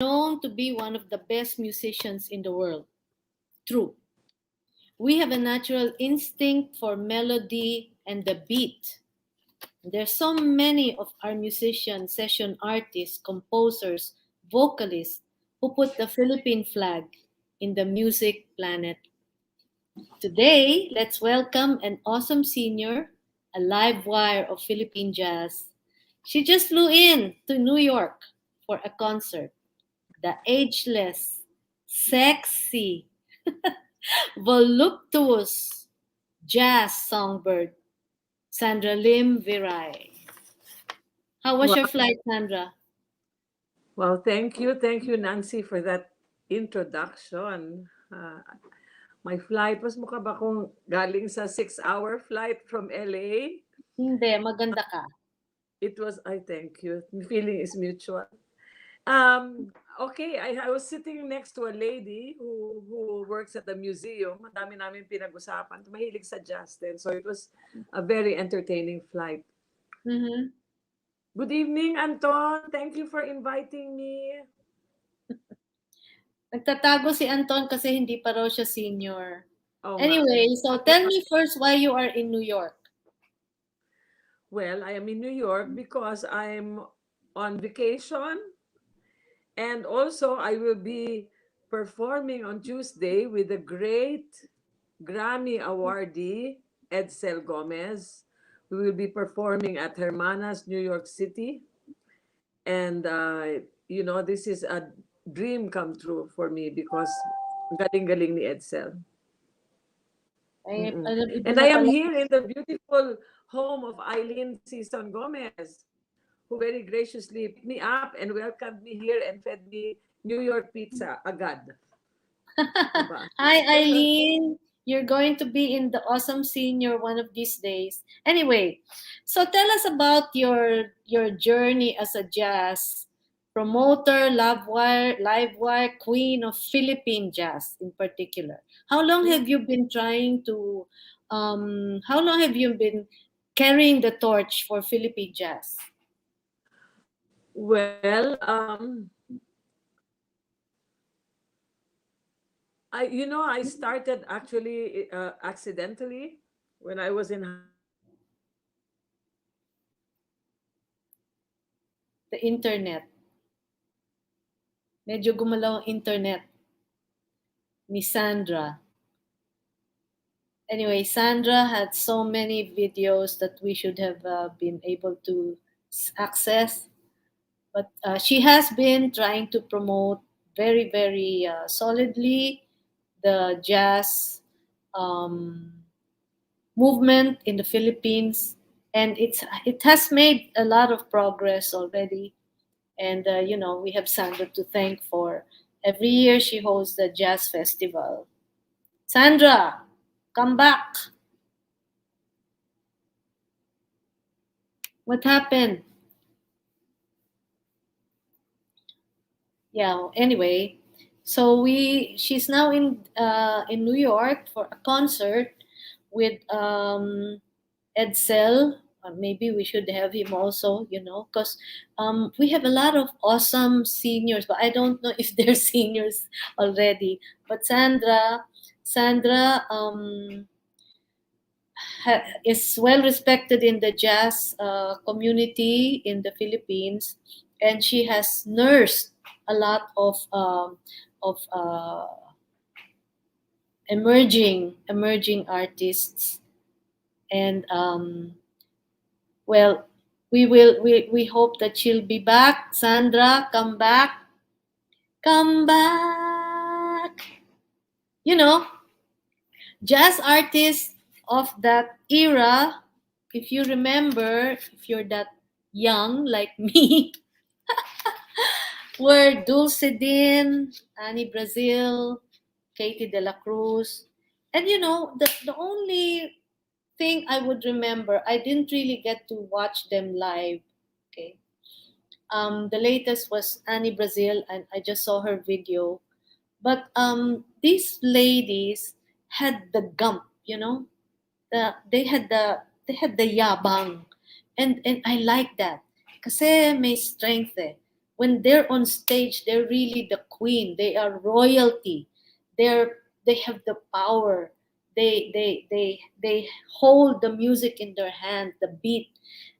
known to be one of the best musicians in the world. True. We have a natural instinct for melody and the beat. There's so many of our musicians, session artists, composers, vocalists who put the Philippine flag in the music planet. Today, let's welcome an awesome senior, a live wire of Philippine jazz. She just flew in to New York for a concert. The ageless, sexy, voluptuous jazz songbird, Sandra Lim-Viray. How was Well, your flight, Sandra? well, thank you, Nancy, for that introduction. My flight was mukha ba kung galing sa 6-hour flight from LA? Hindi, maganda ka. It was, I thank you. The feeling is mutual. Okay, I was sitting next to a lady who works at the museum. Ang dami namin pinag-usapan. Mahilig sa jazz din. So it was a very entertaining flight. Mhm. Good evening, Anton. Thank you for inviting me. Nagtatago si Anton kasi hindi pa raw siya senior. Oh, nga. Anyway, so tell me first why you are in New York. Well, I am in New York because I'm on vacation, and also I will be performing on Tuesday with the great Grammy awardee Edsel Gomez. We will be performing at Hermanas, New York City, and this is a dream come true for me because galing-galing ni Edsel. Ay, Mm-mm. alam, iba And na I am pala. here in the beautiful home of Eileen Season Gomez, who very graciously picked me up and welcomed me here and fed me New York pizza agad. Diba? Hi, Eileen. You're going to be in the awesome senior one of these days. Anyway, so tell us about your journey as a jazz promoter, live wire queen of Philippine jazz in particular. How long Yeah. have you been trying to? How long have you been carrying the torch for Philippine jazz? Well, I started actually accidentally when I was in high school. The internet. Medyo gumalaw ang internet ni Sandra. Anyway, Sandra had so many videos that we should have been able to access, but she has been trying to promote very, very solidly the jazz um, movement in the Philippines, and it has made a lot of progress already. And we have Sandra to thank for every year she hosts the jazz festival. Sandra, come back. What happened? Yeah. Anyway, so she's now in New York for a concert with Edsel. Maybe we should have him also, because we have a lot of awesome seniors, but I don't know if they're seniors already. But Sandra is well respected in the jazz community in the Philippines, and she has nursed a lot of emerging artists, and well, we hope that she'll be back. Sandra, come back. You know, jazz artists of that era, if you remember, if you're that young like me, were Dulce Din, Annie Brazil, Katie De La Cruz. And the only thing I would remember, I didn't really get to watch them live. Okay. The latest was Annie Brazil, and I just saw her video. But these ladies had the gump, they had the yabang, and I like that kasi may strength eh. when they're on stage, they're really the queen. They are royalty. They have the power. They hold the music in their hand, the beat,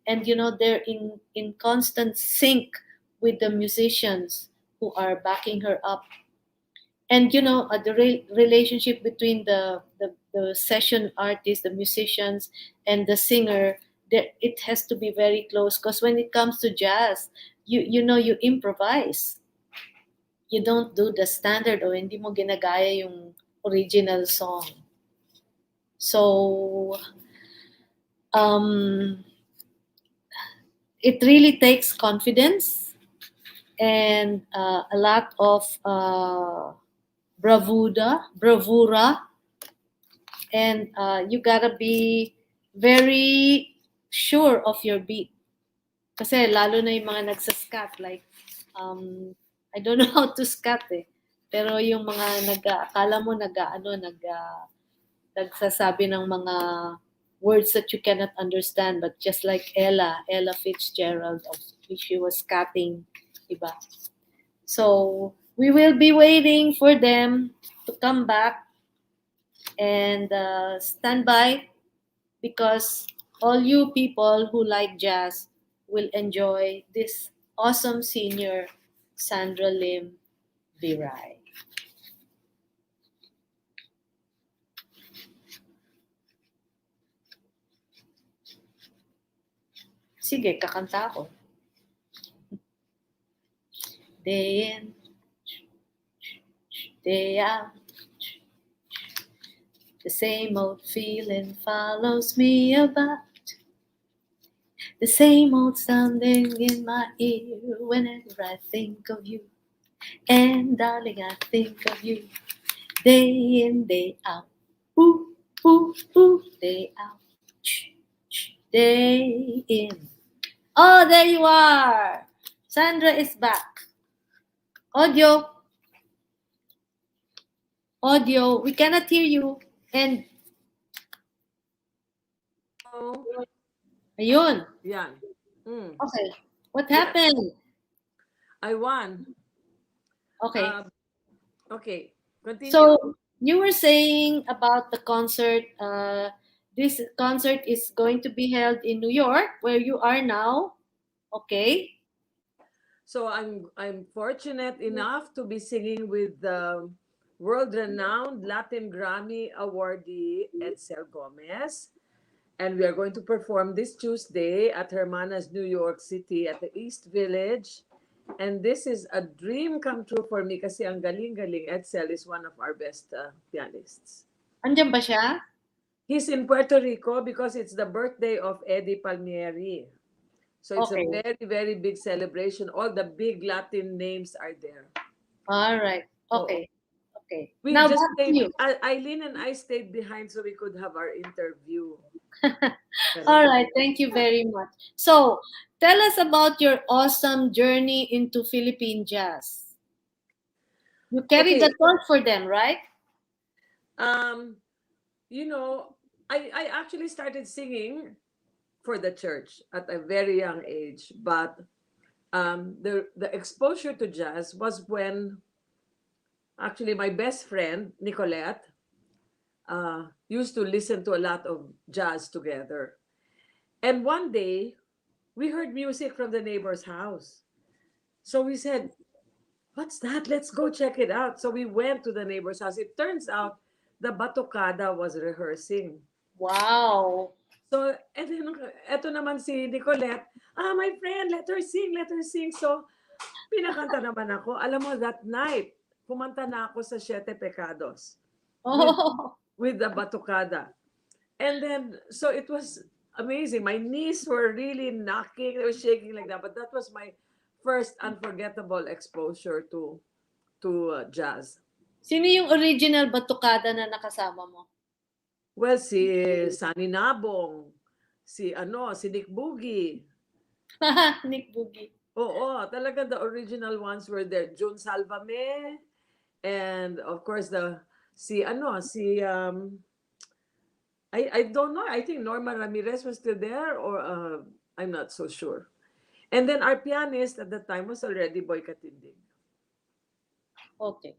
and they're in constant sync with the musicians who are backing her up. And the relationship between the session artists, the musicians, and the singer, that it has to be very close, because when it comes to jazz, you improvise. You don't do the standard, o hindi mo ginagaya yung original song. So um it really takes confidence and a lot of bravura, and you gotta be very sure of your beat. Kasi lalo na yung mga nagsascat, like, I don't know how to scat eh. Pero yung mga akala mo nagsasabi ng mga words that you cannot understand, but just like Ella Fitzgerald, she was scatting, diba? So we will be waiting for them to come back, and stand by, because all you people who like jazz will enjoy this awesome senior, Sandra Lim-Viray. Sige, kakanta ako. Day in, day out, the same old feeling follows me about. The same old sounding in my ear whenever I think of you. And darling, I think of you day in, day out. Ooh, ooh, ooh, day out. Day in. Oh, there you are. Sandra is back. Audio. Audio. We cannot hear you. And Oh, ayun. yan. Mm. Okay. What Yes. happened? I won. Okay. Okay, continue. So you were saying about the concert. This concert is going to be held in New York, where you are now. Okay. So I'm fortunate enough to be singing with the world-renowned Latin Grammy awardee Edsel Gomez, and we are going to perform this Tuesday at Hermanas, New York City, at the East Village. And this is a dream come true for me kasi ang galing-galing. Edsel is one of our best pianists. Andiyan ba siya? He's in Puerto Rico because it's the birthday of Eddie Palmieri. So it's Okay. a very, very big celebration. All the big Latin names are there. All right. Oo. Okay. Okay. We Now just back to stayed, you. Eileen and I stayed behind so we could have our interview. All right. Thank you very much. So tell us about your awesome journey into Philippine jazz. You carried Okay. the torch for them, right? Um, you know, I actually started singing for the church at a very young age, but the exposure to jazz was when actually my best friend Nicolette used to listen to a lot of jazz together. And one day, we heard music from the neighbor's house. So we said, "What's that? Let's go check it out." So we went to the neighbor's house. It turns out the Batucada was rehearsing. Wow. So, and then, eto naman si Nicolette, my friend, let her sing, let her sing. So, pinakanta naman ako. Alam mo, that night, kumanta na ako sa Siete Pecados with, Oh. with the Batucada. And then, so it was amazing. My knees were really knocking. They were shaking like that. But that was my first unforgettable exposure to jazz. Sino yung original batukada na nakasama mo? Well, si Sunny Nabong, si Nick Boogie. Nick Boogie. Oo, talaga the original ones were there. June Salvame, and of course I don't know. I think Norma Ramirez was still there, or I'm not so sure. And then our pianist at the time was already Boy Katindig. Okay.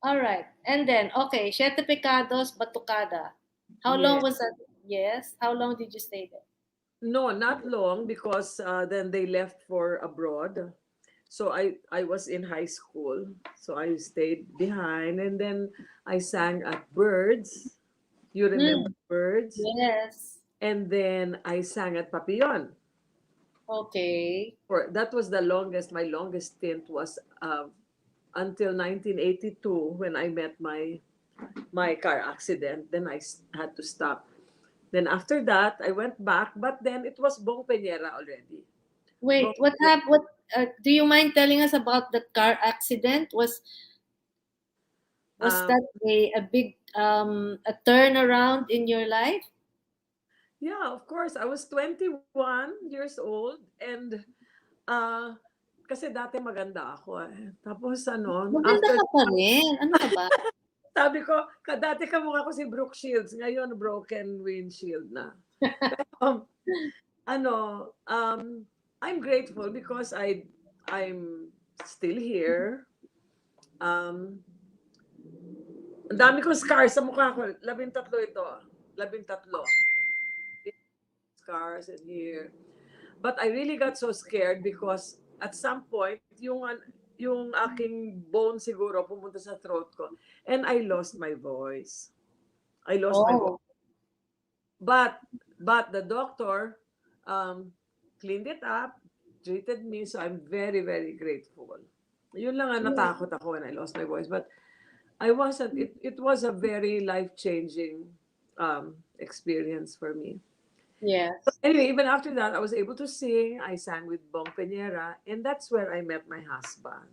All right. And then, okay, Siete Pecados, Batucada. How long Yes. was that? Yes. How long did you stay there? No, not long because then they left for abroad. So I was in high school. So I stayed behind and then I sang at Birds. You remember Hmm. Birds? Yes. And then I sang at Papillon. Okay. That was the longest. My longest stint was until 1982 when I met my car accident. Then had to stop. Then after that, I went back, but then it was Bong Peñera already. Bong Wait, what Peñera. happened? What do you mind telling us about the car accident? Was Um, that a big a turnaround in your life? yeah, of course. I was 21 years old and uh, kasi dati maganda ako eh. Tapos Maganda after, ka pa rin. Ano ka ba? sabi ko, dati kamukha ko si Brooke Shields, ngayon broken windshield na. Um, ano, I'm grateful because I'm still here. Um, ang dami kong scars sa mukha ko. 13 ito. 13 scars in here. But I really got so scared because at some point, yung aking bone siguro pumunta sa throat ko. And I lost my voice. I lost my voice. Oh, But the doctor um, cleaned it up, treated me, so I'm very, very grateful. Yun lang ang natakot ako when I lost my voice. But I wasn't, it was a very life-changing experience for me. yes. Anyway, even after that, I was able to sing. I sang with Bong Peñera, and that's where I met my husband.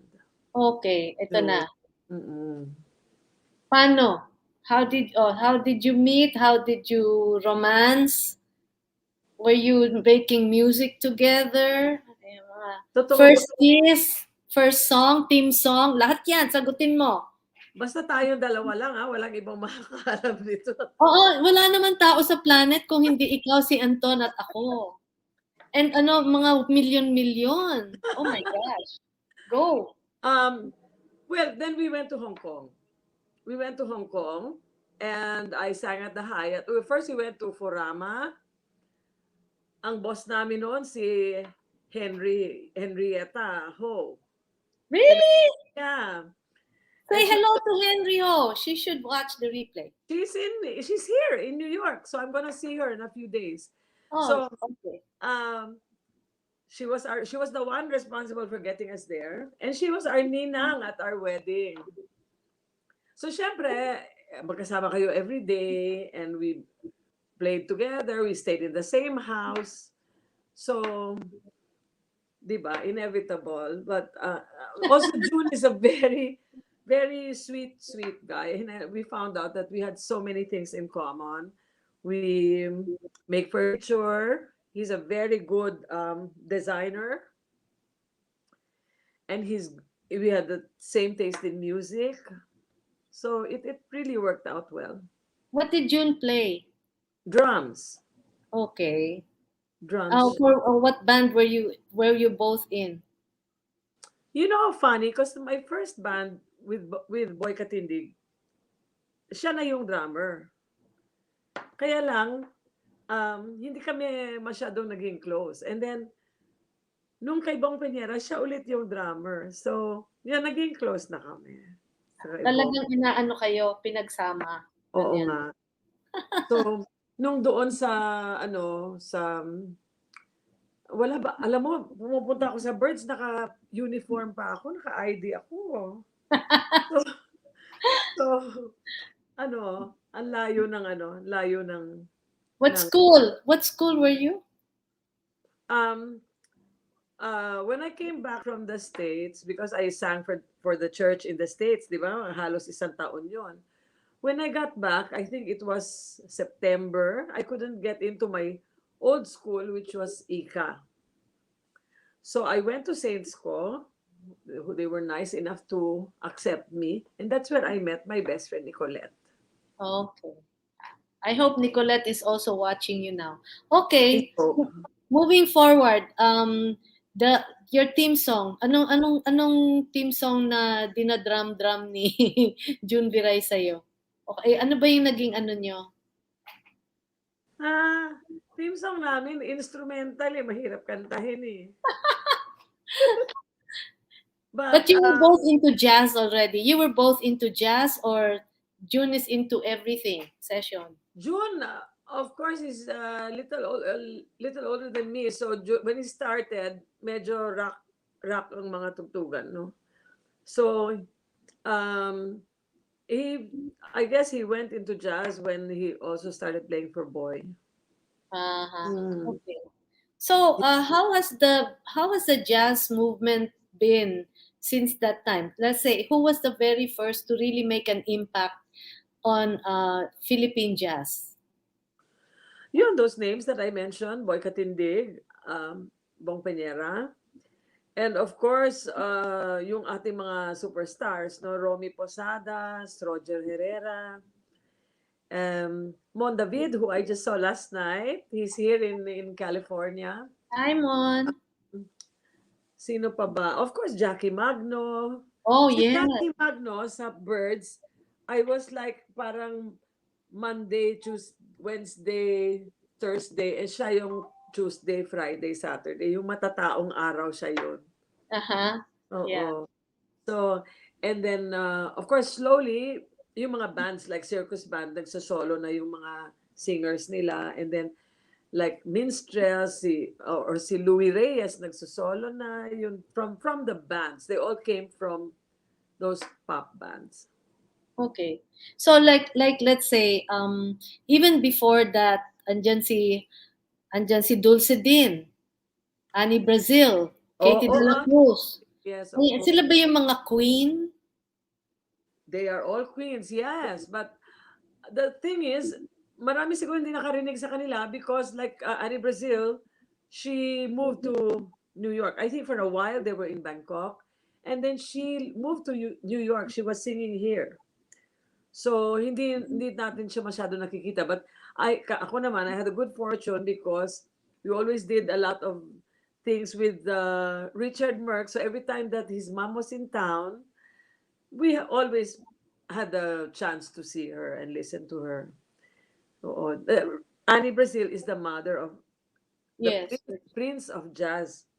Okay, ito So, na. mm-mm. Paano? How did you meet? How did you romance? Were you making music together? Ayan, mga Totoo ba? first kiss, first song, team song, lahat yan, sagutin mo. Basta tayong dalawa lang, ha? Walang ibang makakaalam nito. Oo, wala naman tao sa planet kung hindi ikaw, si Anton at ako. And ano, mga milyon-milyon. Oh my gosh. Go. Um, well, then we went to Hong Kong. We went to Hong Kong, and I sang at the Hyatt. Well, first, we went to Furama. Ang boss namin noon, si Henrietta Ho. And, Really? yeah. Say And hello to Henry Ho. She should watch the replay. she's here in New York, so I'm gonna see her in a few days. Oh, So okay. um, she was the one responsible for getting us there, and she was our ninang at our wedding. So syempre, magkasama kayo every day, and we played together. We stayed in the same house. So, di ba, inevitable. But also, June is a very, very sweet, sweet guy. And we found out that we had so many things in common. We make furniture. He's a very good designer. And we had the same taste in music. So it really worked out well. What did June play? Drums. Okay. Drums. What band were you both in? You know how funny? Because my first band with Boy Katindig, siya na yung drummer. Kaya lang, hindi kami masyadong naging close. And then, nung kay Bong Peñera, siya ulit yung drummer. So, yan, naging close na kami. So, Talagang inaano kayo, pinagsama. oo Ganyan. nga. So, nung doon sa, wala ba, alam mo, pumupunta ako sa Birds, naka-uniform pa ako, naka-ID ako. So, so, ang layo ng What ng school? What school were you? um when I came back from the States, because I sang for the church in the States, di ba? Halos isang taon yon. When I got back, I think it was September, I couldn't get into my old school, which was ICA. So I went to Saints Co. They were nice enough to accept me. And that's where I met my best friend, Nicolette. Okay. I hope Nicolette is also watching you now. Okay. So, Moving forward, The your theme song. Anong theme song na dinadrum-drum ni June Viray sa'yo? Okay, ano ba yung naging ano nyo? Theme song namin, instrumental eh, mahirap kantahin eh. But you were both into jazz already. You were both into jazz, or June is into everything session? June, of course, is little older than me. So when he started, medyo rock ang mga tugtugan, no? So um, he, I guess he went into jazz when he also started playing for Boy. Uh-huh. Mm. Okay. So, how has the jazz movement been since that time? Let's say, who was the very first to really make an impact on Philippine jazz? Yun, those names that I mentioned, Boy Katindig, Bong Peñera, and of course, yung ating mga superstars, no, Romy Posadas, Roger Herrera, Mon David, who I just saw last night. He's here in California. Simon. Sino pa ba? Of course, Jackie Magno. Oh Si yeah. Jackie Magno sa Birds, I was like parang Monday, Tuesday, Wednesday, Thursday, and siya yung Tuesday, Friday, Saturday. Yung matataong araw siya yun. Uh-huh. Yeah. Oo. So, and then, of course, slowly, yung mga bands like Circus Band, nagsasolo na yung mga singers nila. And then, like Minstrel, or si Louis Reyes, nagsasolo na. Yun, from the bands. They all came from those pop bands. Okay. So like let's say even before that andyan si Dulce Din, Annie Brazil, Katie Oh, De La Cruz. yes, of Ay, course. sila ba yung mga queen? They are all queens, yes. But the thing is, marami siguro hindi nakarinig sa kanila because like Annie Brazil, she moved to New York. I think for a while they were in Bangkok. And then she moved to New York. She was singing here. So, hindi natin siya masyado nakikita. But ako naman, I had a good fortune because we always did a lot of things with Richard Merck. So, every time that his mom was in town, we always had the chance to see her and listen to her. Oo. Annie Brazil is the mother of the Yes. prince of jazz,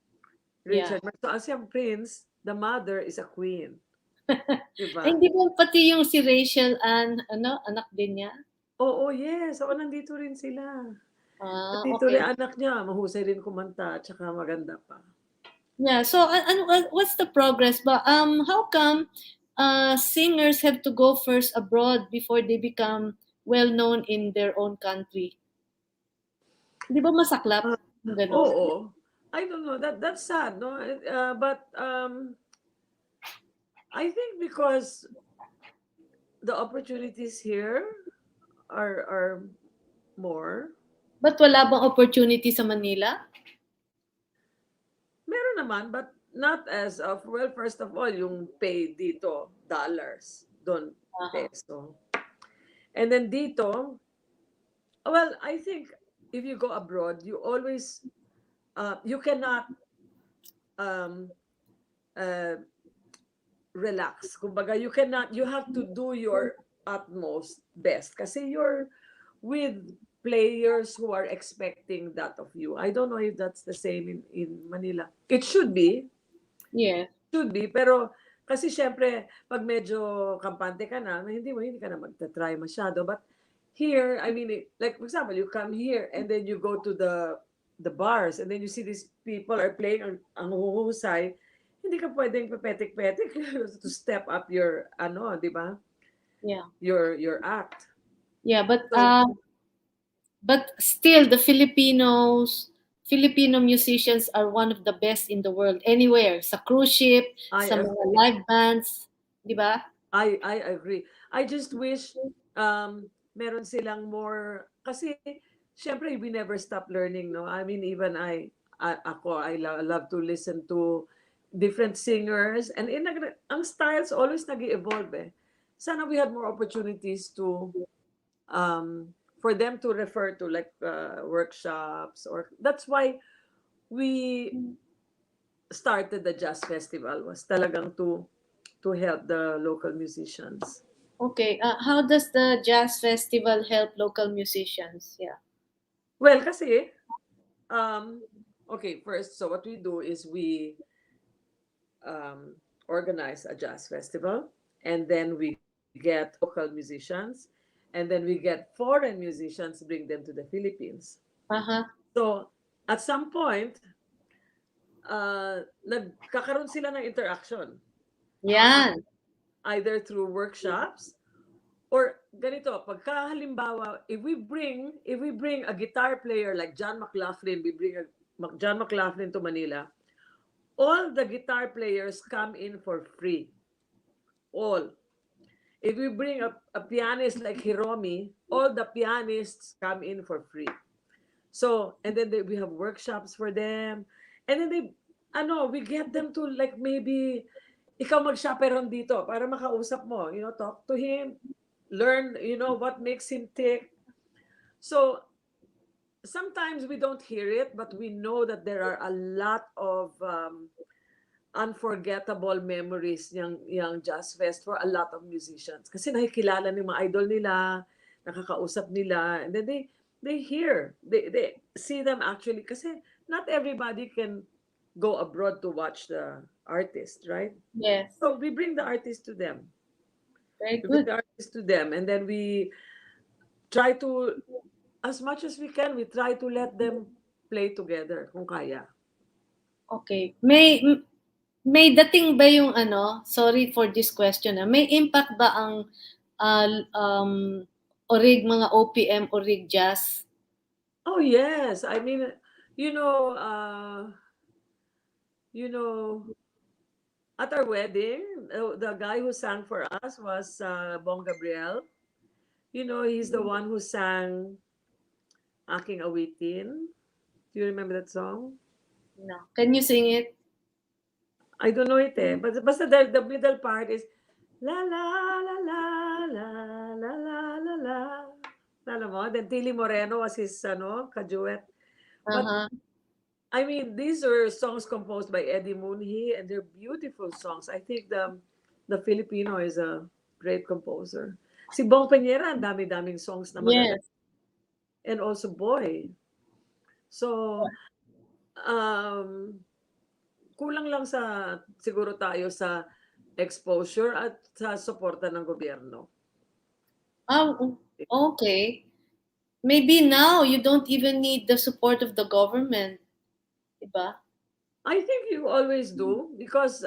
Yeah. Richard Merck. So, as yung prince, the mother is a queen. Ay, Diba? hindi ba pati yung si Rachel Ann, anak din niya? Oo, yes. Oo, nandito rin sila. Nandito rin Okay. anak niya. Mahusay rin kumanta. Tsaka maganda pa. Yeah. So, what's the progress? But how come singers have to go first abroad before they become well known in their own country? Di ba masaklap? Ah, Ganon. oo. I don't know. That's sad, no? But I think because the opportunities here are more. Ba't wala bang opportunity sa Manila? Meron naman, but not as of, well, first of all, yung pay dito, dollars. Doon, Aha. peso. And then dito, well, I think if you go abroad, you always, you cannot um, uh, relax. Kumbaga, you have to do your utmost best. Kasi you're with players who are expecting that of you. I don't know if that's the same in Manila. It should be. Yeah. Should be. Pero, kasi syempre, pag medyo kampante ka na, hindi ka na magta-try masyado. But here, I mean, like, for example, you come here and then you go to the bars and then you see these people are playing ang huhusay, hindi ka pwedeng pepetik-petik to step up your, di ba? Yeah. Your act. Yeah, So, but still the Filipino musicians are one of the best in the world anywhere, sa cruise ship, I sa mga agree. live bands, di ba? I agree. I just wish meron silang more kasi syempre we never stop learning, no? I mean even I love to listen to different singers and ang styles always nag-evolve eh. Sana we had more opportunities to for them to refer to like workshops, or that's why we started the jazz festival was talagang to help the local musicians. Okay. How does the jazz festival help local musicians? Yeah. Well, kasi okay, first, so what we do is we um, organize a jazz festival, and then we get local musicians, and then we get foreign musicians, bring them to the Philippines. Uh-huh. So at some point, nagkakaroon sila ng interaction, Yan. either through workshops or ganito, pagka halimbawa, if we bring a guitar player like John McLaughlin, we bring John McLaughlin to Manila, all the guitar players come in for free. All. If we bring a pianist like Hiromi, all the pianists come in for free. So, and then we have workshops for them. And then we get them to like maybe ikaw mag-chaperone dito para makausap mo, talk to him, learn, what makes him tick. So, sometimes we don't hear it, but we know that there are a lot of unforgettable memories yung Jazz Fest for a lot of musicians. Kasi nakikilala ng mga idol nila, nakakausap nila, and then they hear, they see them actually. Kasi not everybody can go abroad to watch the artist, right? Yes. So we bring the artist to them. Very We bring good. the artist to them, and then we try to, as much as we can, we try to let them play together kung kaya. Okay. May dating ba yung sorry for this question, may impact ba ang uh, um, mga OPM, orig jazz? Oh yes, I mean, you know, uh, you know, at our wedding, the guy who sang for us was Bong Gabriel. He's the one who sang "Aking Awitin." Do you remember that song? No. Can you sing it? I don't know it, but the middle part is la la la la la la la la la. Alam mo? Then Tilly Moreno was his kaduet. But Uh-huh. I mean, these are songs composed by Eddie Munhi, and they're beautiful songs. I think the Filipino is a great composer. Si Bong Peñera, ang dami-daming songs na magaganda. Yes. And also Boy. So, um, kulang lang siguro tayo sa exposure at sa suporta ng gobyerno. Oh, okay. Maybe now you don't even need the support of the government, diba? I think you always do because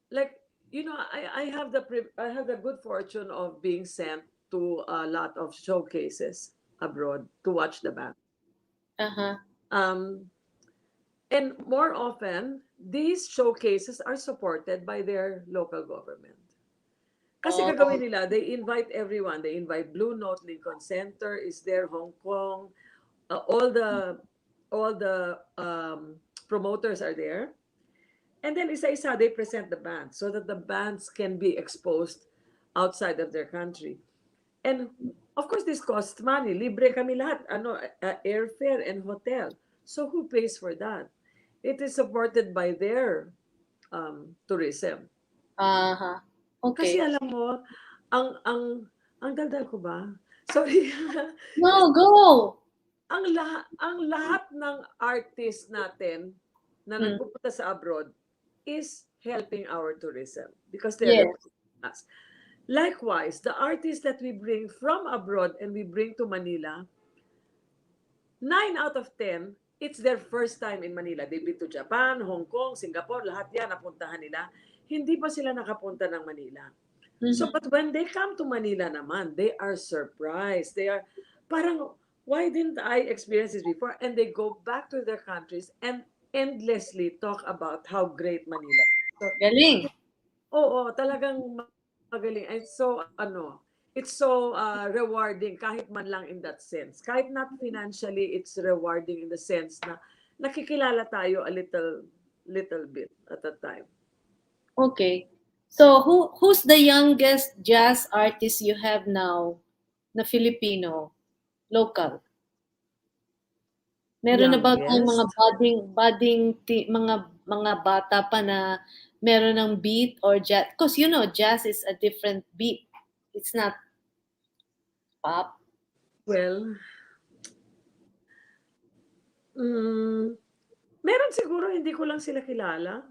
like I have the good fortune of being sent to a lot of showcases abroad to watch the band. Uh-huh. Um, and more often, these showcases are supported by their local government. Kasi Oh, gagawin nila, they invite everyone. They invite Blue Note, Lincoln Center is there, Hong Kong, all the promoters are there. And then isa-isa, they present the band so that the bands can be exposed outside of their country. And of course, this costs money. Libre kami lahat. Airfare and hotel. So who pays for that? It is supported by their tourism. uh-huh. Kasi Okay. alam mo, ang daldal ko ba? Sorry. No, go. ang lahat ng artist natin na Mm. nagpupunta sa abroad is helping our tourism because they're Yes. representing us. Likewise, the artists that we bring from abroad and we bring to Manila, 9 out of 10, it's their first time in Manila. They've been to Japan, Hong Kong, Singapore, lahat yan napuntahan nila. Hindi pa sila nakapunta ng Manila. So, Mm-hmm. but when they come to Manila naman, they are surprised. They are parang, why didn't I experience this before? And they go back to their countries and endlessly talk about how great Manila is. So, Galing. oo, talagang magaling. It's so rewarding kahit man lang in that sense. Kahit not financially, it's rewarding in the sense na nakikilala tayo a little bit at a time. Okay. So who's the youngest jazz artist you have now na Filipino local? Meron na young ba tayong mga guest. mga bata pa na meron ng beat or jazz? Because you know, jazz is a different beat. It's not pop. Well, meron siguro, hindi ko lang sila kilala.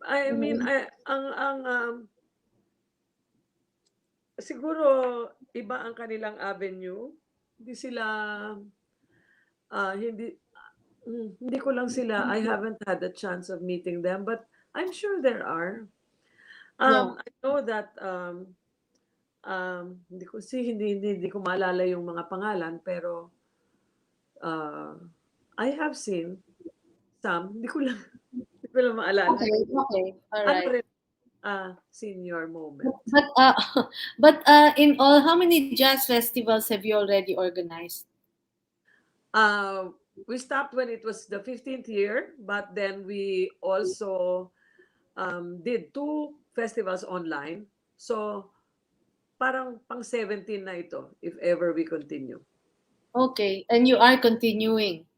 I mean, Mhm. siguro iba ang kanilang avenue. Hindi sila, hindi, hindi ko lang sila, I haven't had the chance of meeting them, but I'm sure there are. Yeah. I know that, hindi ko maalala yung mga pangalan, pero uh, I have seen some, hindi ko lang maalala. Okay. Okay. All Ano right. rin, senior moment. But in all, how many jazz festivals have you already organized? Uh, we stopped when it was the 15th year, but then we also did two festivals online. So, parang pang 17 na ito, if ever we continue. Okay, and you are continuing.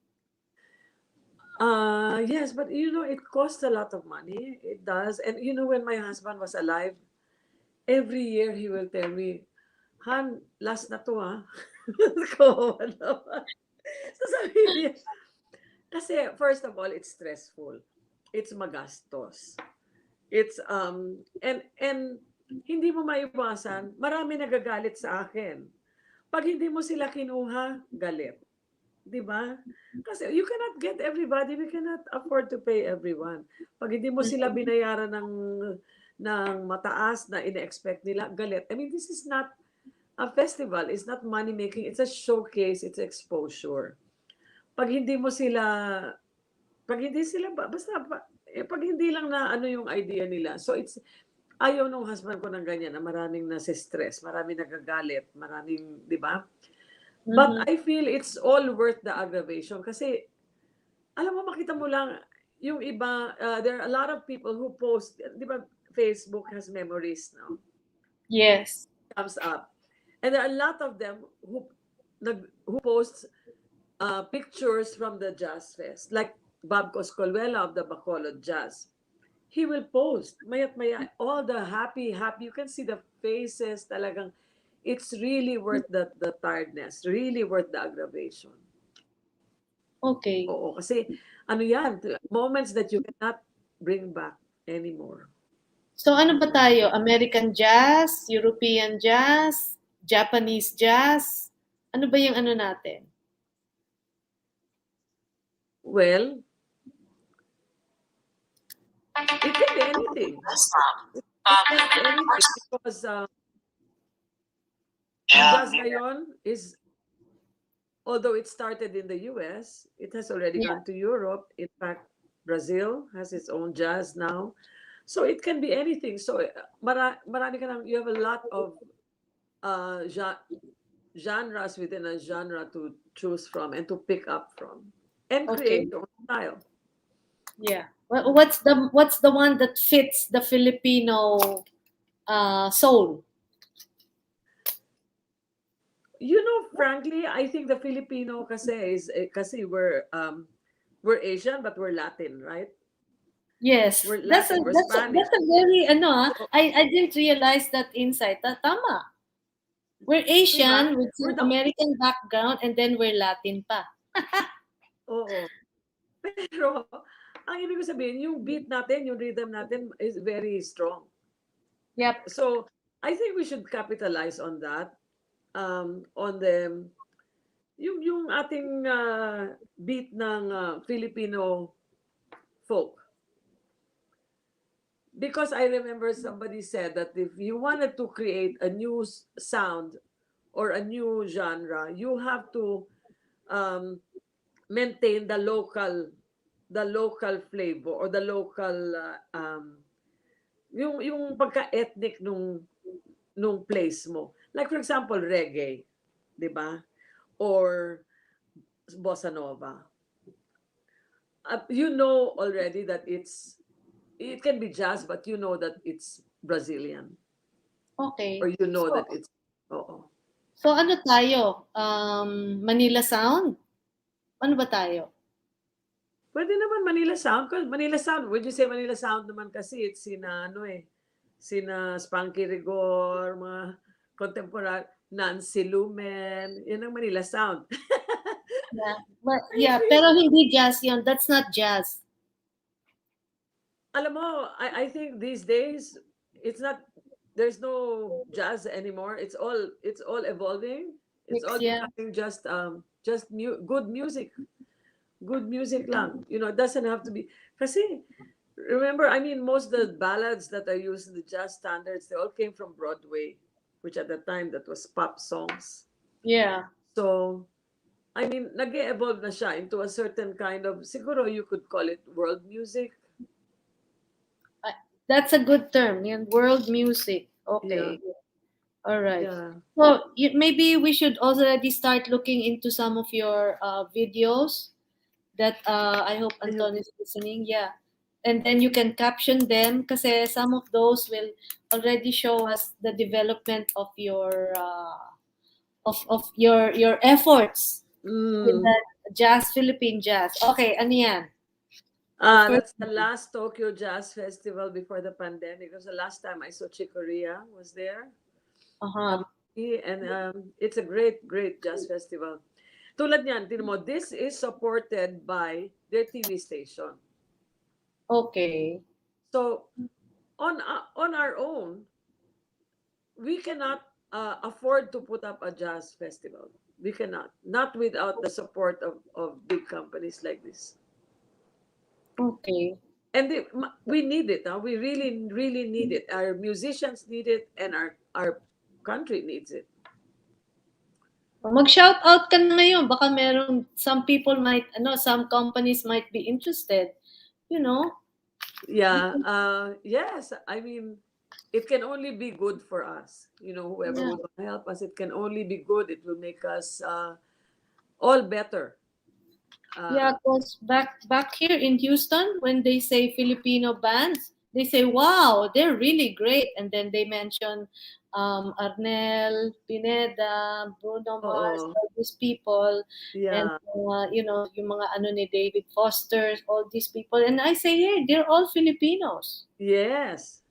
Yes, but it costs a lot of money. It does. And when my husband was alive, every year he will tell me, Han, last na to ha. Kawawa naman. So sabi niya, kasi first of all, it's stressful. It's magastos. It's and hindi mo maiwasan, marami nagagalit sa akin. Pag hindi mo sila kinuha, galit. 'Di ba? Kasi you cannot get everybody, we cannot afford to pay everyone. Pag hindi mo sila Mhm. binayaran ng mataas na ine-expect nila, galit. I mean, this is not a festival, it's not money making, it's a showcase, it's exposure. Pag hindi mo sila Pag hindi sila pag hindi lang na ano yung idea nila. So ayaw nung husband ko ng ganyan na maraming nase-stress, maraming nagagalit, maraming, 'di ba? But Mhm. I feel it's all worth the aggravation kasi alam mo, makita mo lang yung iba, there are a lot of people who post, 'di ba, Facebook has memories now, Yes. comes up. And there are a lot of them who post pictures from the Jazz Fest, like Bob Coscolwela of the Bacolod Jazz. He will post, mayat maya, all the happy, you can see the faces talagang, it's really worth the tiredness, really worth the aggravation. Okay. Oo, kasi ano yan, moments that you cannot bring back anymore. So ano ba Mm-mm. tayo? American jazz, European jazz, Japanese jazz? Ano ba yung ano natin? Well, it can be anything. It can be anything because ang jazz ngayon is, although it started in the US, it has already Yeah. gone to Europe. In fact, Brazil has its own jazz now. So it can be anything. So marami ka nang, you have a lot of uh, ja- genres within a genre to choose from and to pick up from and Okay. create your own style. Yeah. What's the one that fits the Filipino soul? Frankly, I think the Filipino kasi we're Asian but we're Latin, right? Yes. We're Latin, we're Spanish. That's a very So, I didn't realize that insight. Tama. We're diba? Asian with We're some the American background and then we're Latin pa. Oo. Pero ang ibig ko sabihin, yung beat natin, yung rhythm natin is very strong. Yep. So, I think we should capitalize on that. On the yung ating beat ng Filipino folk. Because I remember somebody said that if you wanted to create a new sound or a new genre, you have to um, maintain the local flavor or the local yung pagka-ethnic nung place mo. Like for example, reggae, 'di ba? Or bossa nova. You know already that it can be jazz, but you know that it's Brazilian, or Okay. you know So, that it's, oo. so ano tayo? Manila Sound? Ano ba tayo? Pwede naman Manila Sound. Manila Sound, would you say Manila Sound naman kasi it's sina, ano eh, sina Spanky Rigor, mga contemporary, Nancy Lumen, yun ang Manila Sound. Yeah. But, I yeah, feel, pero hindi jazz yun. That's not jazz. alam mo, I think these days, it's not, there's no jazz anymore. It's all evolving. It's Mix, all yeah. becoming just good music. Good music lang. It doesn't have to be, kasi, remember, I mean, most of the ballads that are used in the jazz standards, they all came from Broadway, which at the time that was pop songs. Yeah. So, I mean, nag-evolve na siya into a certain kind of, siguro you could call it world music. I, that's a good term. Yan, world music. Yeah, Okay. All right. yeah. So maybe we should already start looking into some of your videos that I hope I hope, Anton is listening. Yeah. And then you can caption them because some of those will already show us the development of your efforts with mm, the jazz, Philippine jazz. Okay, ano yan? The first that's the last Tokyo Jazz Festival before the pandemic. It was the last time I saw Chick Corea was there. uh-huh. And it's a great, great jazz festival. Tulad niyan, tingnan mo, this is supported by their TV station. Okay. So, on our own, we cannot afford to put up a jazz festival. We cannot. Not without the support of big companies like this. Okay. And we need it. We really, really need it. Our musicians need it, and our country needs it. Mag-shout out ka na ngayon. Baka merong some people might some companies might be interested. You know? Yeah. Yes. I mean, it can only be good for us. Whoever Yeah. would want to help us, it can only be good. It will make us all better. Yeah, Uh, because back here in Houston, when they say Filipino bands, they say, "Wow, they're really great," and then they mention Arnel, Pineda, Bruno Mars, Oo. all these people, and Yeah. yung mga ano ni David Foster, all these people, and I say, "Hey, they're all Filipinos." Yes.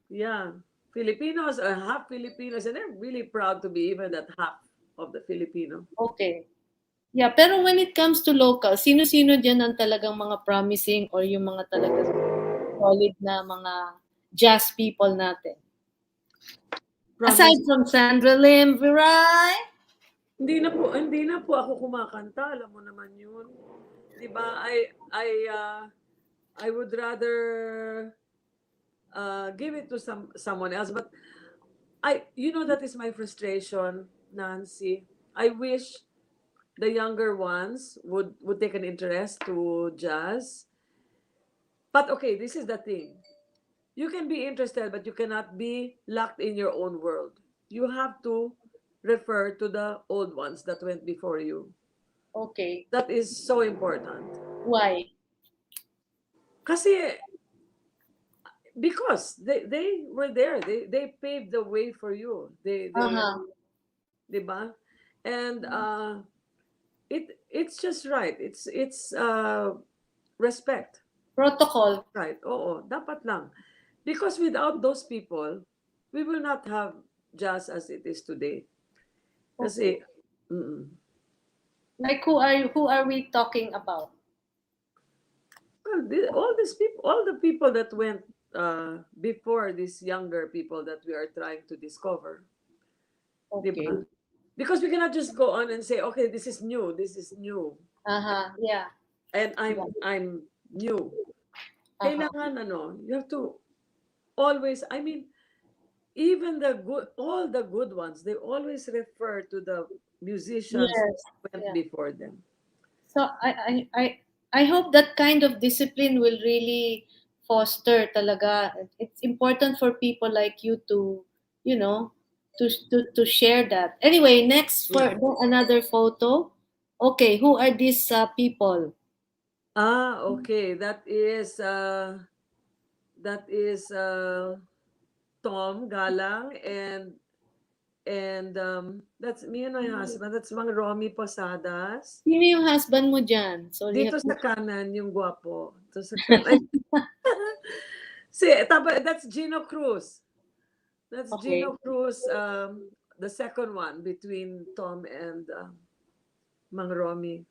Yeah. Filipinos are half Filipinos, and they're really proud to be even that half of the Filipino. Okay. Yeah, pero when it comes to local, sino-sino diyan ang talagang mga promising or yung mga talagang solid na mga jazz people natin? Aside Promise. from Sandra Lim-Viray? Hindi na po ako kumakanta, alam mo naman 'yun. 'Di ba? I would rather give it to someone else, but that is my frustration, Nancy. I wish the younger ones would take an interest to jazz. But okay, this is the thing. You can be interested, but you cannot be locked in your own world. You have to refer to the old ones that went before you. Okay. That is so important. Why? Kasi because they were there. They paved the way for you. They Uh-huh. 'di ba? And it's just right. It's respect. Protocol. Right. Oo, dapat lang. Because without those people, we will not have jazz as it is today. Okay. Kasi, mm, Like who are we talking about? well, all the people that went before these younger people that we are trying to discover, di Okay. ba? Because we cannot just go on and say, okay, this is new, Uh-huh. Yeah. and Yeah. I'm new. Uh-huh. Kailangan you have to always, I mean, even all the good ones, they always refer to the musicians Yes. that went Yeah. before them. So I hope that kind of discipline will really foster talaga. It's important for people like you to, you know, to share that. Anyway, next for Yeah. another photo. Okay, who are these people? Okay. That is Tom Galang and And that's me and my husband. That's Mang Romy Posadas. Sino yung husband mo dyan? Sorry. Dito sa kanan, yung gwapo. Dito sa kanan. Si, that's Gino Cruz. That's Okay. Gino Cruz, the second one between Tom and Mang Romy.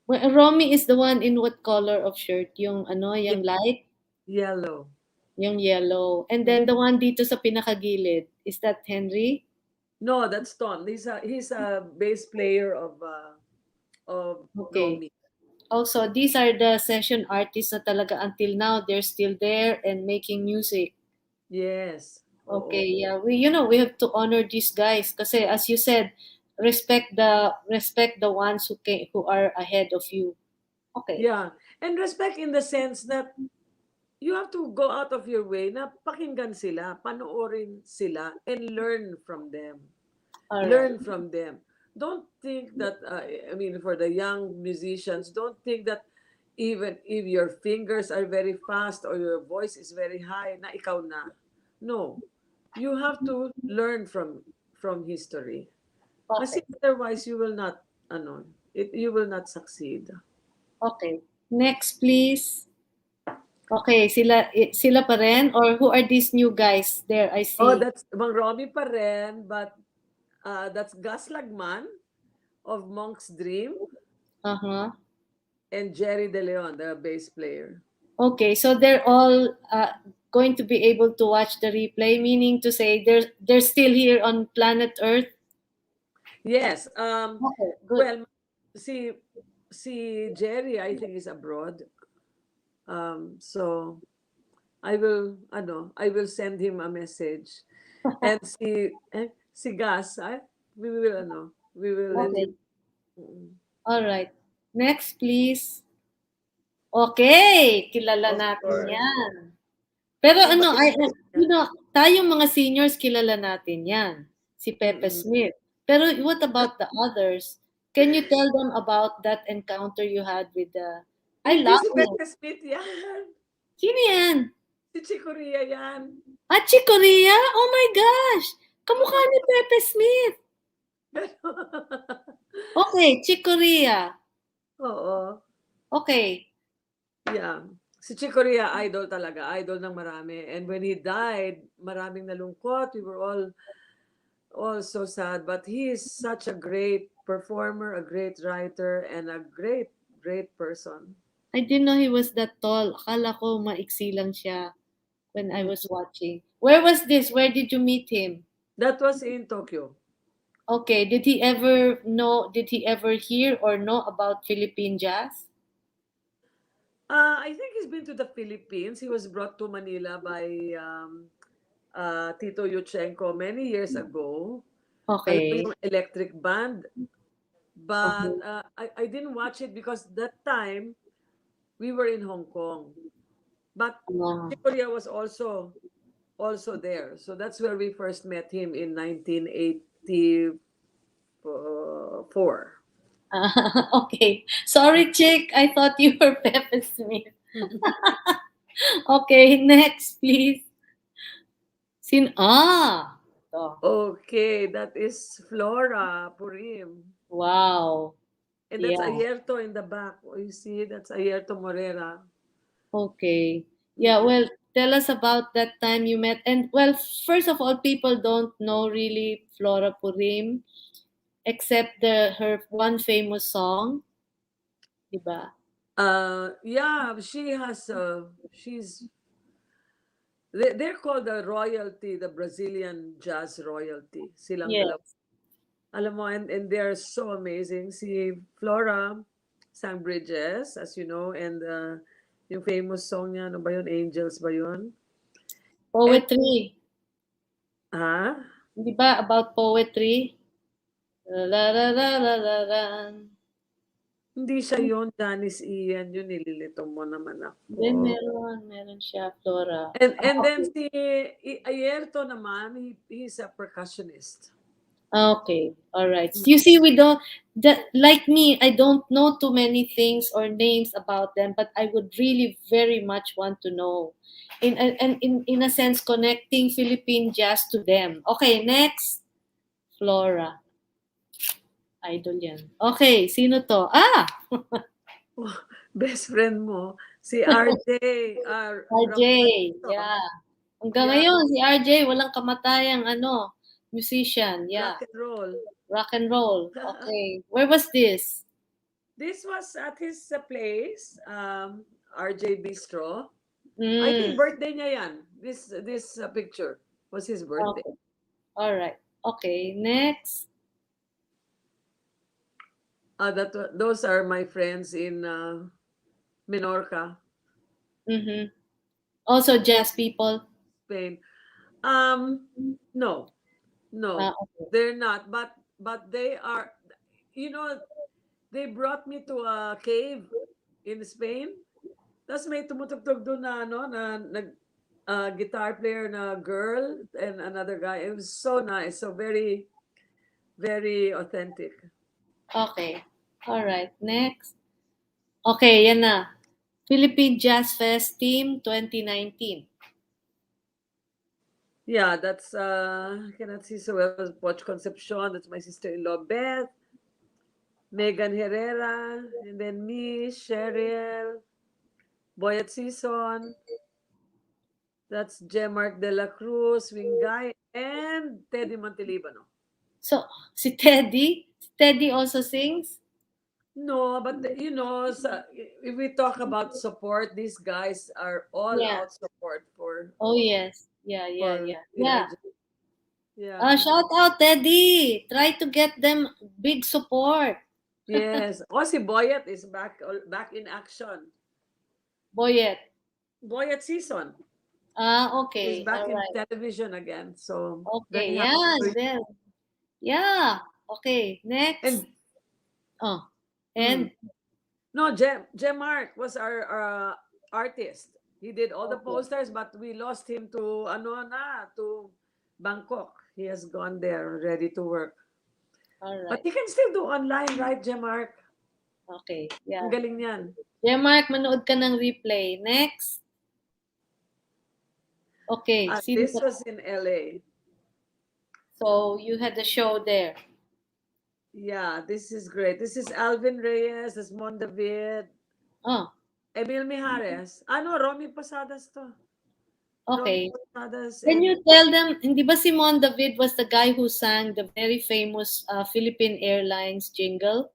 Well, Romy is the one in what color of shirt? Yung ano, Ye- yung light? Yellow. Yung yellow. And then the one dito sa pinakagilid, is that Henry? No, that's Tom. He's a bass player of Okay. Romy. Also, these are the session artists na talaga until now, they're still there and making music. Yes. Oo. Okay, yeah. We have to honor these guys kasi as you said, respect the ones who are ahead of you. Okay. Yeah. And respect in the sense that you have to go out of your way na pakinggan sila, panoorin sila, and learn from them. All right. Learn from them. Don't think that, I mean, for the young musicians, don't think that even if your fingers are very fast or your voice is very high, na ikaw na. No. You have to learn from history. Okay. Kasi otherwise you will not, you will not succeed. Okay. Next, please. Okay, sila pa rin or who are these new guys there? I Oh, see. that's Mang Romy pa rin, but that's Gus Lagman of Monk's Dream Uh-huh. and Jerry De Leon, the bass player. Okay, so they're all going to be able to watch the replay, meaning to say they're still here on planet Earth. Yes. Okay, good. Well, si Jerry, I think, is abroad. So I will send him a message. And si Gus, we will let Okay. him. Mm. All right. Next, please. Okay, kilala Of natin course. 'yan. Pero Ano ba ano, yun? tayong mga seniors kilala natin 'yan, si Pepe Mm-mm. Smith. Pero what about the others? Can you tell them about that encounter you had with the I Hindi love si him. Becca Smith yan. Sino 'yan? Si Chicoria yan. Chi Korea? Oh my gosh! Kamukha ni Pepe Smith. Okay, Chi Korea. Oo. Okay. Yeah. Si Chicoria, idol talaga. Idol ng marami. And when he died, maraming nalungkot. We were all so sad. But he is such a great performer, a great writer, and a great, great person. I didn't know he was that tall. Akala ko maiksi lang siya when I was watching. Where was this? Where did you meet him? That was in Tokyo. Okay, did he ever hear or know about Philippine jazz? I think he's been to the Philippines. He was brought to Manila by Tito Yuchenko many years ago. Alam mo Okay. yung electric band. But Okay. I didn't watch it because that time we were in Hong Kong. But Korea was also there. So that's where we first met him in 1984. Okay. Sorry, chick. I thought you were Pepe Smith. Okay, next, please. Ito. Okay, that is Flora Purim. Wow. And that's Yeah. Ayerto in the back. Oh, you see, that's Ayerto Morera. Okay. Yeah, well, tell us about that time you met. And well, first of all, people don't know really Flora Purim except her one famous song, diba? Yeah, they're called the royalty, the Brazilian jazz royalty. Silang Yes. dalawa. Alam mo, and they're so amazing. Si Flora sang Bridges, as you know, and yung famous song niya, ano ba yun? Angels ba yun? Poetry. Ha? Di ba about poetry? La la la la la la. Hindi siya yun, Janice Ian, yun, nililito mo naman Then ako. meron siya, Flora. And then si Ayerto naman, he's a percussionist. Okay, all right. You see, like me, I don't know too many things or names about them, but I would really very much want to know. In a sense, connecting Philippine jazz to them. Okay, next. Flora. Idol yan. Okay, sino to? Ah! Best friend mo, si RJ. RJ. Roberto. Yeah. Hanggang Yeah, ngayon, si RJ, walang kamatayang musician. Yeah. rock and roll. Rock and roll. Okay. Where was this? This was at his place, RJ Bistro. I Mm. think birthday niya yan. This picture was his birthday. Okay. All right. Okay. Next. Those are my friends in Minorca, Mm-hmm. Also, jazz people. Spain. Um, no, no, Okay. they're not. But they are. You know, they brought me to a cave in Spain. Tapos may tumutugtog doon na guitar player na girl and another guy. It was so nice, so very very authentic. Okay. All right. Next. Okay, yan na. Philippine Jazz Fest Team 2019. Yeah, that's I cannot see so well. Poch Concepcion, that's my sister-in-law Beth, Megan Herrera, and then me, Cheryl, Boyet Sison, that's Jemark de la Cruz, Wingay, and Teddy Montelibano. So, si Teddy? Si Teddy also sings? No, but if we talk about support, these guys are all Yeah. out support Oh, yes. Yeah, yeah, for yeah. Yeah. Elijah. Yeah. Shout out, Teddy. Try to get them big support. Yes. Oh, si Boyet is back in action. Boyet. Boyet season is Okay. back All in right. television again. So very Okay. happy Yeah, for you. then. Yeah. Okay. Next. And Oh. mm, And no, Jem Mark was our artist. He did all the okay. posters, but we lost him to to Bangkok. He has gone there ready to work. All But right. he can still do online, right, Jem Mark? Okay. Ang Yeah. galing niyan. Yeah, Mark, manood ka ng replay. Next. Okay. Sino This pa? was in LA. So, you had a show there. Yeah, this is great. This is Alvin Reyes, this is Mon David, Oh, Emil Mijares. Ano, Romy Posadas to. Romy okay. Posadas Can and you tell them, hindi ba Simon David was the guy who sang the very famous Philippine Airlines jingle?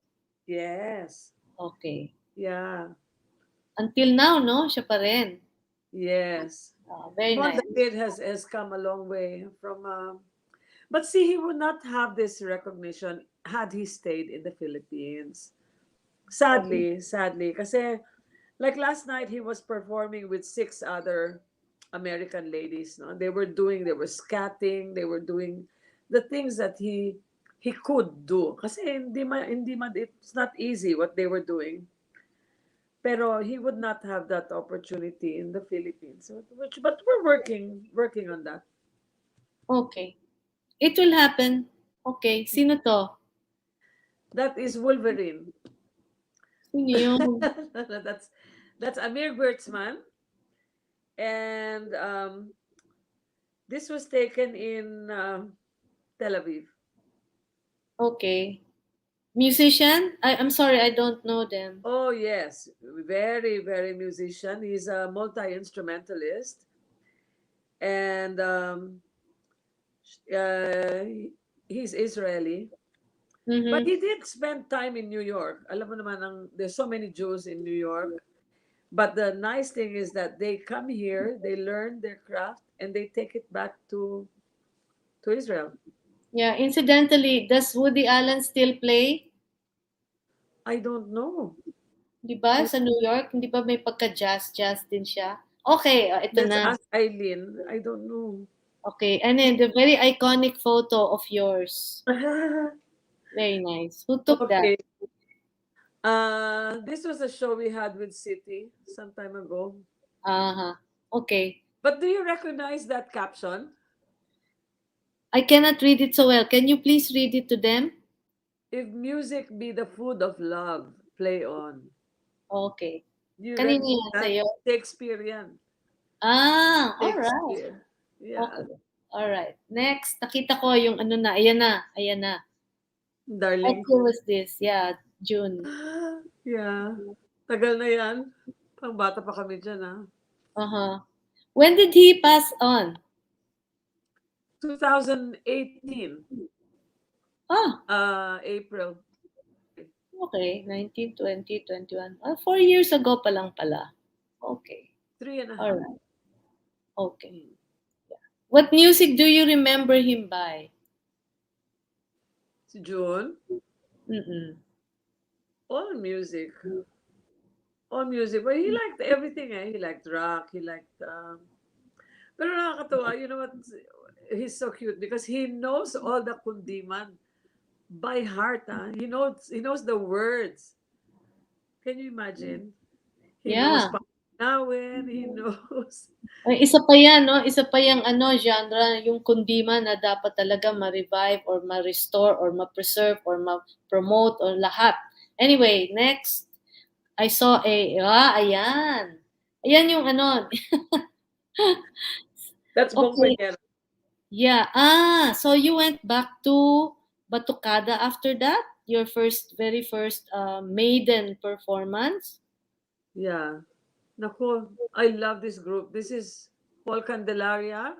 yes. Okay. Yeah. Until now, no? Siya pa rin. Yes. Very Mon nice. David has come a long way from but see, he would not have this recognition had he stayed in the Philippines. Okay. Sadly. Kasi like last night he was performing with six other American ladies, no? They were scatting, they were doing the things that he could do. Kasi hindi man, it's not easy what they were doing. Pero he would not have that opportunity in the Philippines. But we're working on that. Okay. It will happen. Okay. Sino to? That is Wolverine. Sino yun? that's that's Amir Gertzman. And this was taken in Tel Aviv. Okay. Musician? I'm sorry, I don't know them. Oh yes, very very musician. He's a multi instrumentalist, and uh, he's Israeli. But Mm-hmm. he did spend time in New York. Alam mo naman, there's so many Jews in New York. But the nice thing is that they come here, they learn their craft, and they take it back to Israel. Yeah, incidentally, does Woody Allen still play? I don't know. Di ba? I, Sa New York, hindi ba may pagka-jazz din siya? Okay, ito let's na. ask Eileen. I don't know. Okay, and then the very iconic photo of yours. Very nice. Who took that? Okay. This was a show we had with City some time ago. Uh-huh. Okay. But do you recognize that caption? I cannot read it so well. Can you please read it to them? If music be the food of love, play on. Okay. You Kanino recognize yan that? sa'yo? Shakespearean. All right. Shakespeare. Yeah. Okay. Alright. Next, nakita ko yung ano na, ayan na, ayan na. What Darling. year was this? Yeah, June. Yeah. Tagal na yan. Pang bata pa kami dyan, ah. Uh-huh. When did he pass on? 2018, Ah, April. okay. 19, 20, 21. 4 years ago pa lang pala. Okay. 3.5. Alright. Okay. Mm. What music do you remember him by? Si June, Mm-mm. all music. All music. But he liked everything, eh. He liked rock, he liked, pero nakakatawa, you know what? He's so cute because he knows all the kundiman by heart, ah. He knows the words. Can you imagine? He knows Yeah. Panawin, he knows. Ay, isa pa yan, no? Isa pa yung ano, genre, yung kundiman na dapat talaga ma-revive or ma-restore or ma-preserve or ma-promote or lahat. Anyway, next. I saw ayan. Ayan yung ano. That's Okay. Bongkwengero. Yeah. So you went back to Batucada after that? Your very first maiden performance? Yeah. Naku, I love this group. This is Paul Candelaria,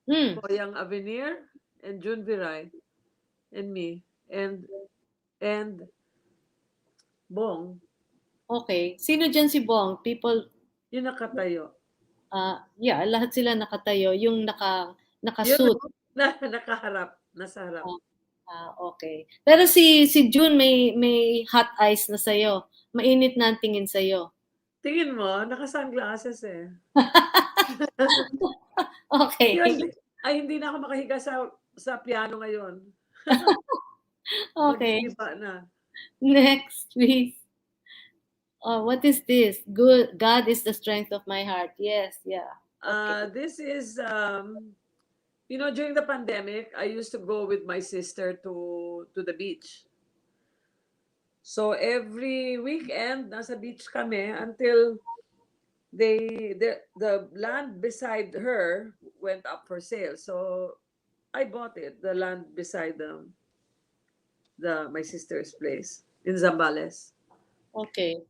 Hmm. Koyang Avenir, and June Viray, and me, and Bong, Okay. Sino dyan si Bong? People, yung nakatayo. yeah, lahat sila nakatayo. Yung Yun, naka-suit. nakaharap, nasa harap. Okay. Pero si June may hot eyes na sa'yo. Mainit na ang tingin sa'yo. Tingin mo, naka-sunglasses eh. Okay. Yun, hindi na ako makahiga sa piano ngayon. Okay. Mag-iiba na. Next, please. What is this? Good. God is the strength of my heart. Yes, yeah. Okay. This is, during the pandemic, I used to go with my sister to the beach. So every weekend, nasa beach kami until the land beside her went up for sale. So I bought it, the land beside the my sister's place in Zambales. Okay.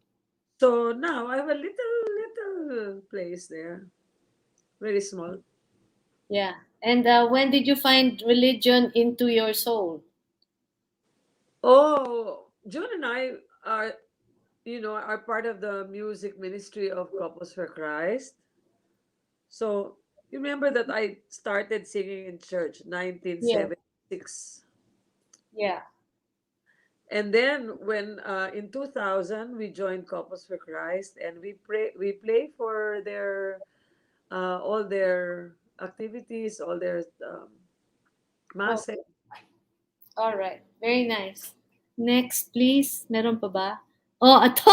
So now I have a little place there, very small. Yeah. And when did you find religion into your soul? Oh, June and I are part of the music ministry of Couples for Christ. So you remember that I started singing in church Yeah. 1976. Yeah. And then when in 2000 we joined Couples for Christ, and we play for their all their activities, all their masses. Okay. All right. Very nice. Next, please. Meron pa ba? Oh, ato.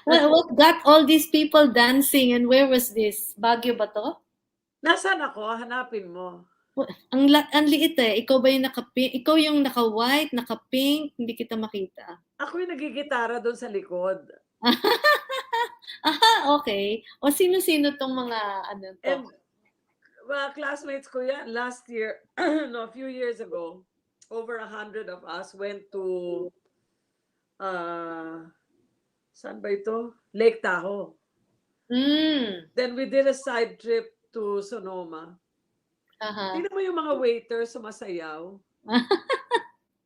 What got all these people dancing and where was this? Baguio ba to? Nasaan ako? Hanapin mo. Ang liit eh. Ikaw ba yung naka-pink? Ikaw yung naka-white, naka-pink? Hindi kita makita. Ako yung nagigitara doon sa likod. Okay. O sino-sino tong mga ano to? And classmates ko yan last year, no, a few years ago, over 100 of us went to saan ba ito? Lake Tahoe. Mm. Then we did a side trip to Sonoma. Tingnan mo yung mga waiters sumasayaw.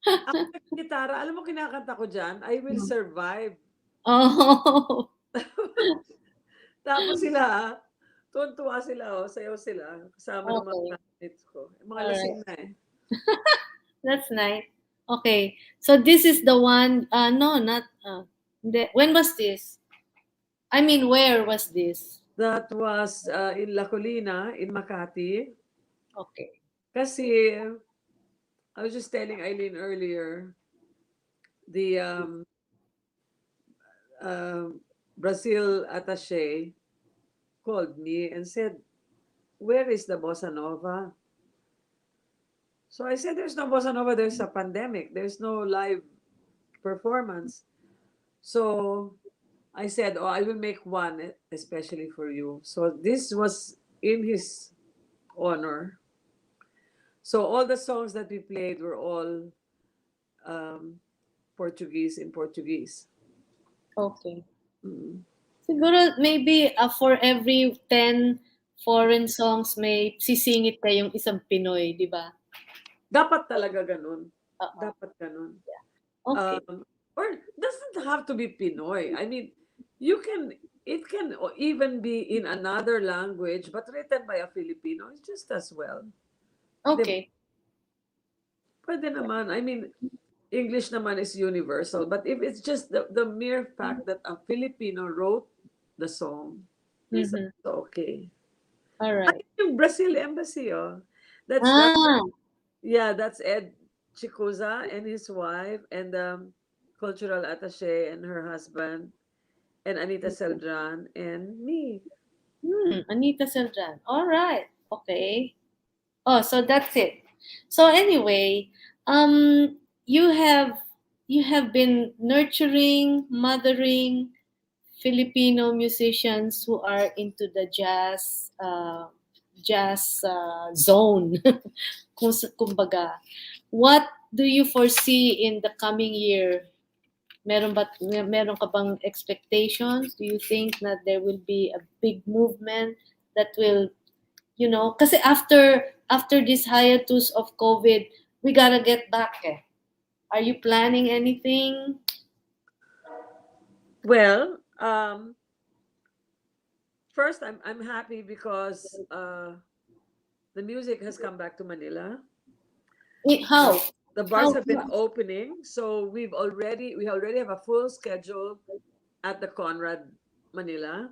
Ako nag-gitara, alam mo kinakanta ko dyan, I Will Survive. Oh. Tapos sila, tuwan-tuwa sila, sayaw sila, kasama ng mga Okay. classmates ko. Mga lasing na eh. That's nice. Okay. So this is the one, no, not, when was this? I mean, where was this? That was in La Colina, in Makati. Okay. Kasi, I was just telling Eileen earlier, the Brazil attaché called me and said, "Where is the bossa nova?" So I said, "There's no bossa nova. There's a pandemic. There's no live performance." So I said, "Oh, I will make one especially for you." So this was in his honor. So all the songs that we played were all um, Portuguese in Portuguese. Okay. Mm. Siguro maybe for every 10 foreign songs may sisingit kayong isang Pinoy, 'di ba? Dapat talaga ganun. Oo. Dapat ganun. Okay. Um, or doesn't have to be Pinoy. I mean, you can it can even be in another language but written by a Filipino. It's just as well. 'Di ba? Okay. Pwede naman. I mean, English naman is universal. But if it's just the mere fact that a Filipino wrote the song, is Mhm. also okay. All Ay, right. yung Brazil Embassy, oh. That's Ah, yeah, that's Ed Chikuza and his wife and cultural attaché and her husband and Anita Seldran and me. Anita Saldran. All right. Okay. Oh, so that's it. So anyway, you have been nurturing, mothering Filipino musicians who are into the jazz zone. Kumbaga, what do you foresee in the coming year? Meron ka bang expectations? Do you think that there will be a big movement that will, kasi after this hiatus of COVID, we gotta get back. Eh. Are you planning anything? Well, first I'm happy because the music has come back to Manila. The How? the bars How? have been opening, so we already have a full schedule at the Conrad Manila.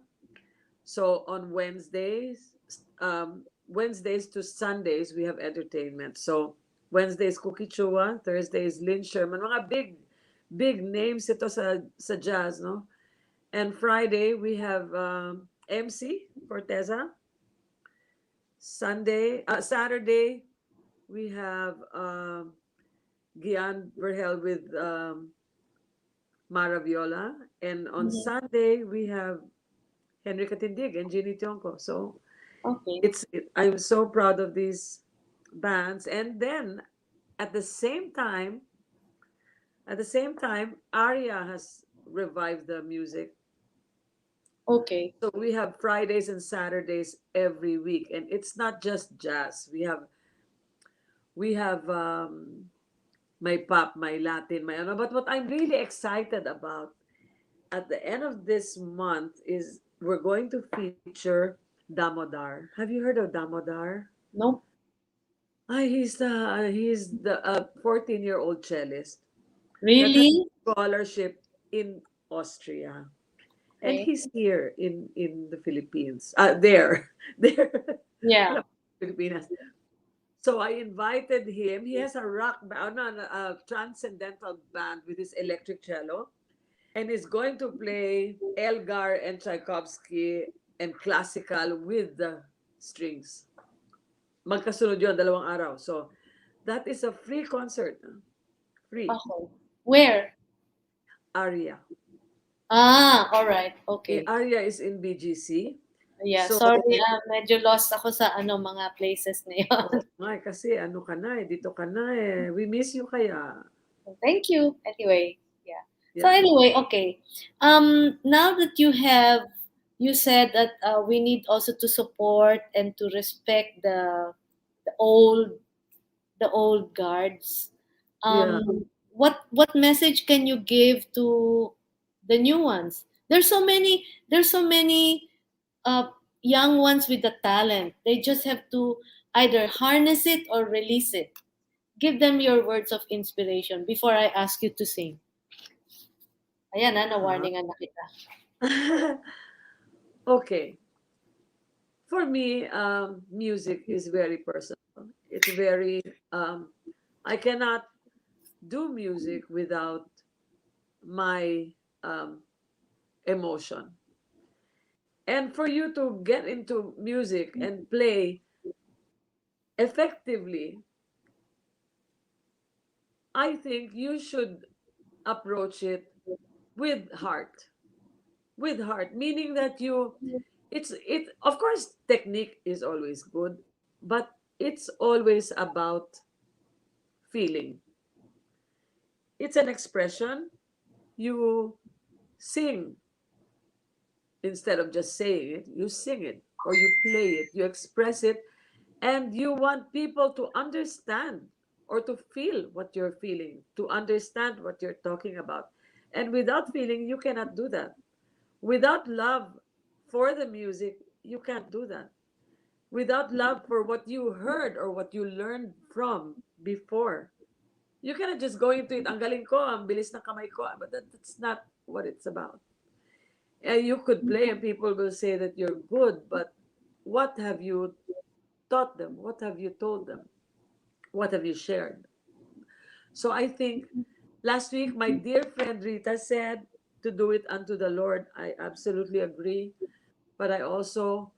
So on Wednesdays to Sundays, we have entertainment. So Wednesdays, Cookie Chua. Thursdays, Lynn Sherman. Mga big names ito sa jazz, no? And Friday, we have MC Forteza. Saturday, we have Gian Verhel with Mara Viola. And on Mhm. Sunday, we have Henry Katindig and Ginny Tionko. So Okay. I'm so proud of these bands. And then at the same time, Aria has revived the music. Okay. So we have Fridays and Saturdays every week, and it's not just jazz. We have my pop, my Latin, my ano. But what I'm really excited about at the end of this month is we're going to feature Damodar. Have you heard of Damodar? No. He's the 14-year-old cellist that has Really? scholarship in Austria, and Okay. he's here in the Philippines. There, there, Yeah. wala pa, Pilipinas. So I invited him. He has a no, a transcendental band with his electric cello, and he's going to play Elgar and Tchaikovsky and classical with the strings. Magkasunod yun, 2 araw. So that is a free concert. Free. Okay. Where? Aria. Ah, all right. Okay. Aria is in BGC. Yeah, So, sorry, medyo lost ako sa mga places na yun. oo nga kasi ano ka na dito ka na We miss you kaya. Thank you. Anyway, yeah. So Yeah. anyway, okay. Now that you said that we need also to support and to respect the old the old guards. Yeah. What message can you give to the new ones? There's so many uh, young ones with the talent. They just have to either harness it or release it. Give them your words of inspiration before I ask you to sing. Ayan Ah. na-warningan na kita. Okay. For me, music is very personal. It's very I cannot do music without my emotion. And for you to get into music and play effectively, I think you should approach it with heart. With heart, meaning that you, it of course technique is always good, but it's always about feeling. It's an expression. You sing instead of just saying it, you sing it or you play it, you express it, and you want people to understand or to feel what you're feeling, to understand what you're talking about. And without feeling, you cannot do that. Without love for the music, you can't do that. Without love for what you heard or what you learned from before, you cannot just go into it, ang galing ko, ang bilis ng kamay ko, but that's not what it's about. And you could play and people will say that you're good, but what have you taught them? What have you told them? What have you shared? So I think last week, my dear friend Rita said to do it unto the Lord. I absolutely agree. But I also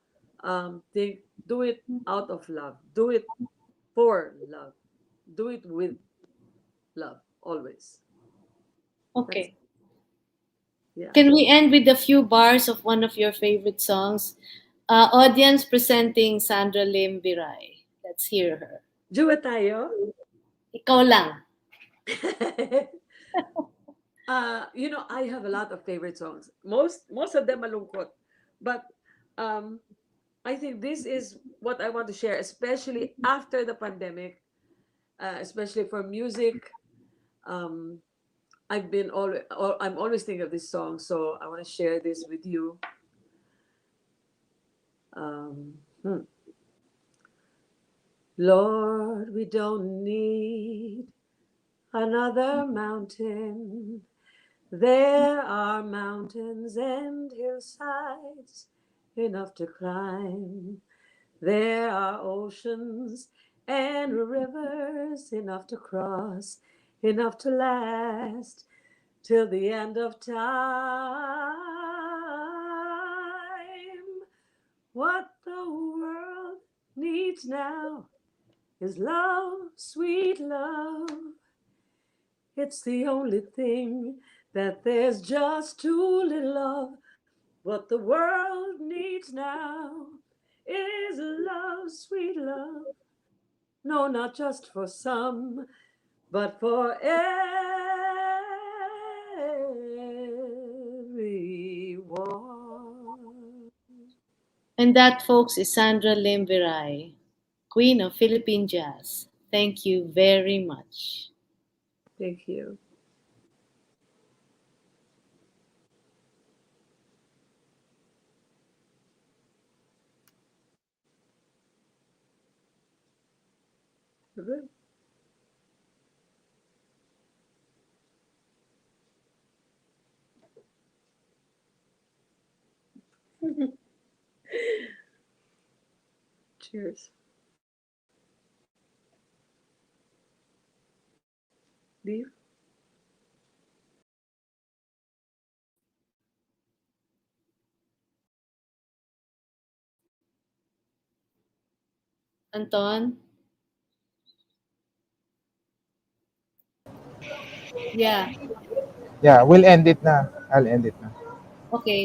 think do it out of love, do it for love, do it with love always. That's, Okay. yeah. Can we end with a few bars of one of your favorite songs? Audience presenting Sandra Lim-Viray. Let's hear her. Jua tayo. Ikaw lang. I have a lot of favorite songs. Most of them malungkot. But um, I think this is what I want to share, especially after the pandemic, especially for music. Um, I'm always thinking of this song, so I want to share this with you. Um, hmm. Lord, we don't need another mountain. There are mountains and hillsides enough to climb. There are oceans and rivers enough to cross, enough to last till the end of time. What the world needs now is love, sweet love. It's the only thing that there's just too little of. What the world needs now is love, sweet love. No, not just for some, but for everyone. And that, folks, is Sandra Lim-Viray, Queen of Philippine Jazz. Thank you very much. Thank you. Good. Cheers. Beef. Anton? Yeah. Yeah, we'll end it na. I'll end it na. Okay.